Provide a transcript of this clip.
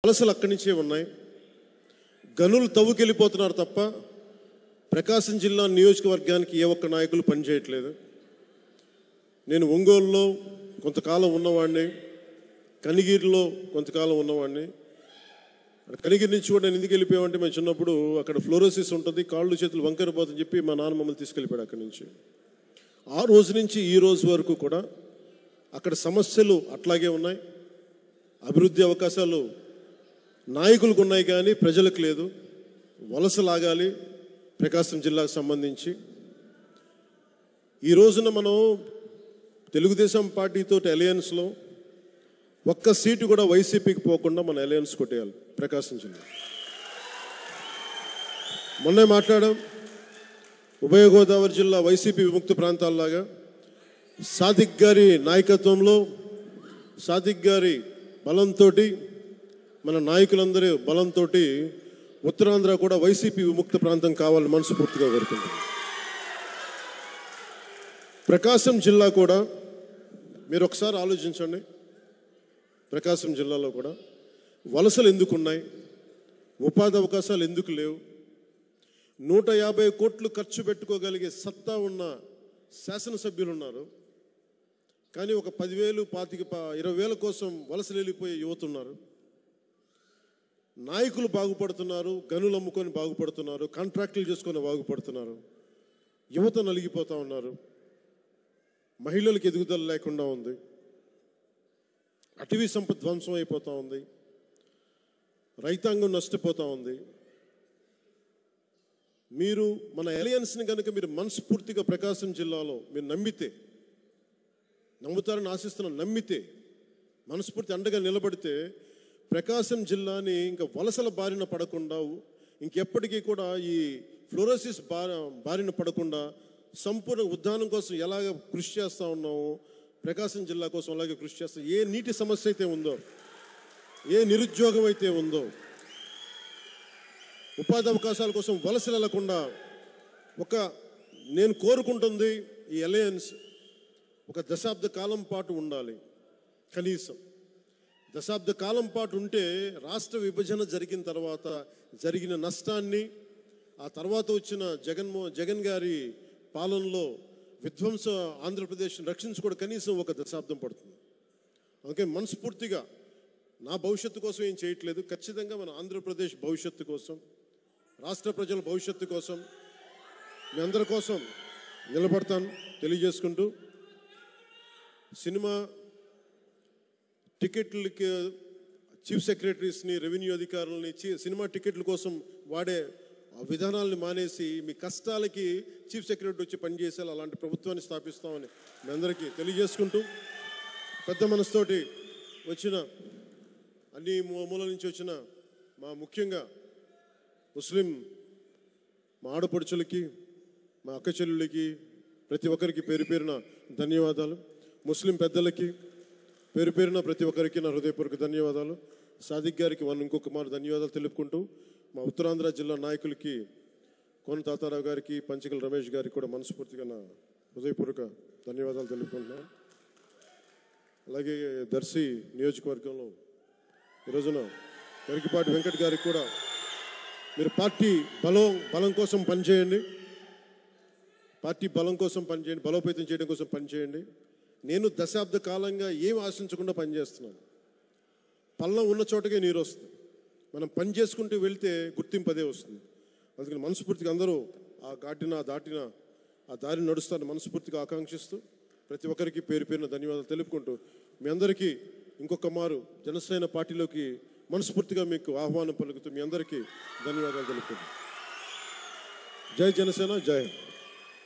వలసలు అక్కడి నుంచే ఉన్నాయి. గనులు తవ్వుకెళ్ళిపోతున్నారు తప్ప ప్రకాశం జిల్లా నియోజకవర్గానికి ఏ ఒక్క నాయకులు పనిచేయట్లేదు. నేను ఒంగోలులో కొంతకాలం ఉన్నవాడిని, కనిగిరిలో కొంతకాలం ఉన్నవాడిని. కనిగిరి నుంచి కూడా నేను ఎందుకు వెళ్ళిపోయామంటే మేము చిన్నప్పుడు అక్కడ ఫ్లోరోసిస్ ఉంటుంది, కాళ్ళు చేతులు వంకరిపోతుందని చెప్పి మా నాన్న మమ్మల్ని తీసుకెళ్ళిపోయాడు అక్కడి నుంచి. ఆ రోజు నుంచి ఈ రోజు వరకు కూడా అక్కడ సమస్యలు అట్లాగే ఉన్నాయి. అభివృద్ధి అవకాశాలు నాయకులకు ఉన్నాయి కానీ ప్రజలకు లేదు. వలస లాగాలి ప్రకాశం జిల్లాకు సంబంధించి. ఈ రోజున మనం తెలుగుదేశం పార్టీతో అలయన్స్లో ఒక్క సీటు కూడా వైసీపీకి పోకుండా మన అలయన్స్ కొట్టేయాలి ప్రకాశం జిల్లా. మొన్నే మాట్లాడాం, ఉభయ గోదావరి జిల్లా వైసీపీ విముక్త ప్రాంతాల్లాగా సాదిక్ గారి నాయకత్వంలో, సాదిక్ గారి బలంతో, మన నాయకులందరూ బలంతో ఉత్తరాంధ్ర కూడా వైసీపీ విముక్త ప్రాంతం కావాలని మనస్ఫూర్తిగా కోరుకుంటున్నాం. ప్రకాశం జిల్లా కూడా మీరు ఒకసారి ఆలోచించండి. ప్రకాశం జిల్లాలో కూడా వలసలు ఎందుకు ఉన్నాయి, ఉపాధి అవకాశాలు ఎందుకు లేవు? 150 కోట్లు ఖర్చు పెట్టుకోగలిగే సత్తా ఉన్న శాసనసభ్యులు ఉన్నారు, కానీ ఒక 10,000, 20,000 కోసం వలసలు వెళ్ళిపోయే యువత ఉన్నారు. నాయకులు బాగుపడుతున్నారు, గనులు అమ్ముకొని బాగుపడుతున్నారు, కాంట్రాక్టులు చేసుకొని బాగుపడుతున్నారు. యువత నలిగిపోతూ ఉన్నారు, మహిళలకు ఎదుగుదల లేకుండా ఉంది, అటవీ సంపద ధ్వంసం అయిపోతూ ఉంది, రైతాంగం నష్టపోతూ ఉంది. మీరు మన అలయన్స్ని కనుక మీరు మనస్ఫూర్తిగా ప్రకాశం జిల్లాలో మీరు నమ్ముతారని ఆశిస్తున్న నమ్మితే, మనస్ఫూర్తి అండగా నిలబడితే ప్రకాశం జిల్లాని ఇంకా వలసల బారిన పడకుండా, ఇంకెప్పటికీ కూడా ఈ ఫ్లోరోసిస్ బారిన పడకుండా సంపూర్ణ ఉద్యానం కోసం ఎలాగ కృషి చేస్తూ ఉన్నామో ప్రకాశం జిల్లా కోసం అలాగే కృషి చేస్తాం. ఏ నీటి సమస్య అయితే ఉందో, ఏ నిరుద్యోగం అయితే ఉందో, ఉపాధి అవకాశాల కోసం వలసలు వెళ్లకుండా నేను కోరుకుంటుంది ఈ అలయన్స్ ఒక దశాబ్ద కాలం పాటు ఉండాలి. కనీసం దశాబ్ద కాలం పాటు ఉంటే రాష్ట్ర విభజన జరిగిన తర్వాత జరిగిన నష్టాన్ని, ఆ తర్వాత వచ్చిన జగన్ గారి పాలనలో విధ్వంస ఆంధ్రప్రదేశ్ని రక్షించుకోవడం కనీసం ఒక దశాబ్దం పడుతుంది. అందుకే మనస్ఫూర్తిగా నా భవిష్యత్తు కోసం ఏం చేయట్లేదు, ఖచ్చితంగా మన ఆంధ్రప్రదేశ్ భవిష్యత్తు కోసం, రాష్ట్ర ప్రజల భవిష్యత్తు కోసం, మీ అందరి కోసం నిలబడతాను తెలియజేసుకుంటూ, సినిమా టికెట్లకి చీఫ్ సెక్రటరీస్ని, రెవెన్యూ అధికారులని సినిమా టికెట్ల కోసం వాడే విధానాలను మానేసి మీ కష్టాలకి చీఫ్ సెక్రటరీ వచ్చి పనిచేసేలా అలాంటి ప్రభుత్వాన్ని స్థాపిస్తామని మీ అందరికీ తెలియజేసుకుంటూ, పెద్ద మనసుతోటి వచ్చిన అన్ని మూల నుంచి వచ్చిన ముఖ్యంగా ముస్లిం మా ఆడపడుచులకి, మా అక్క చెల్లులకి, ప్రతి ఒక్కరికి పేరు పేరున ధన్యవాదాలు. ముస్లిం పెద్దలకి పేరు పేరున ప్రతి ఒక్కరికి నా హృదయపూర్వక ధన్యవాదాలు. సాదిక్ గారికి ఇంకొక మారు ధన్యవాదాలు తెలుపుకుంటూ, మా ఉత్తరాంధ్ర జిల్లా నాయకులకి కోన తాతారావు గారికి, పంచకల్ రమేష్ గారికి కూడా మనస్ఫూర్తిగా నా హృదయపూర్వక ధన్యవాదాలు తెలుపుకుంటున్నాను. అలాగే దర్శి నియోజకవర్గంలో ఈరోజున గరికిపాటి వెంకట్ గారికి కూడా మీరు పార్టీ బలం కోసం పనిచేయండి, పార్టీ బలం కోసం పనిచేయండి, బలోపేతం చేయడం కోసం పనిచేయండి. నేను దశాబ్ద కాలంగా ఏం ఆశించకుండా పనిచేస్తున్నాను. పల్లం ఉన్న చోటకే నీరు వస్తుంది. మనం పని చేసుకుంటూ వెళ్తే గుర్తింపు అదే వస్తుంది. అందుకని మనస్ఫూర్తిగా అందరూ దాటిన ఆ దారిని నడుస్తారని మనస్ఫూర్తిగా ఆకాంక్షిస్తూ ప్రతి ఒక్కరికి పేరు పేరున ధన్యవాదాలు తెలుపుకుంటూ, మీ అందరికీ ఇంకొక మారు జనసేన పార్టీలోకి మనస్ఫూర్తిగా మీకు ఆహ్వానం పలుకుతూ మీ అందరికీ ధన్యవాదాలు తెలుపుకుంటాం. జై జనసేన, జై హింద్.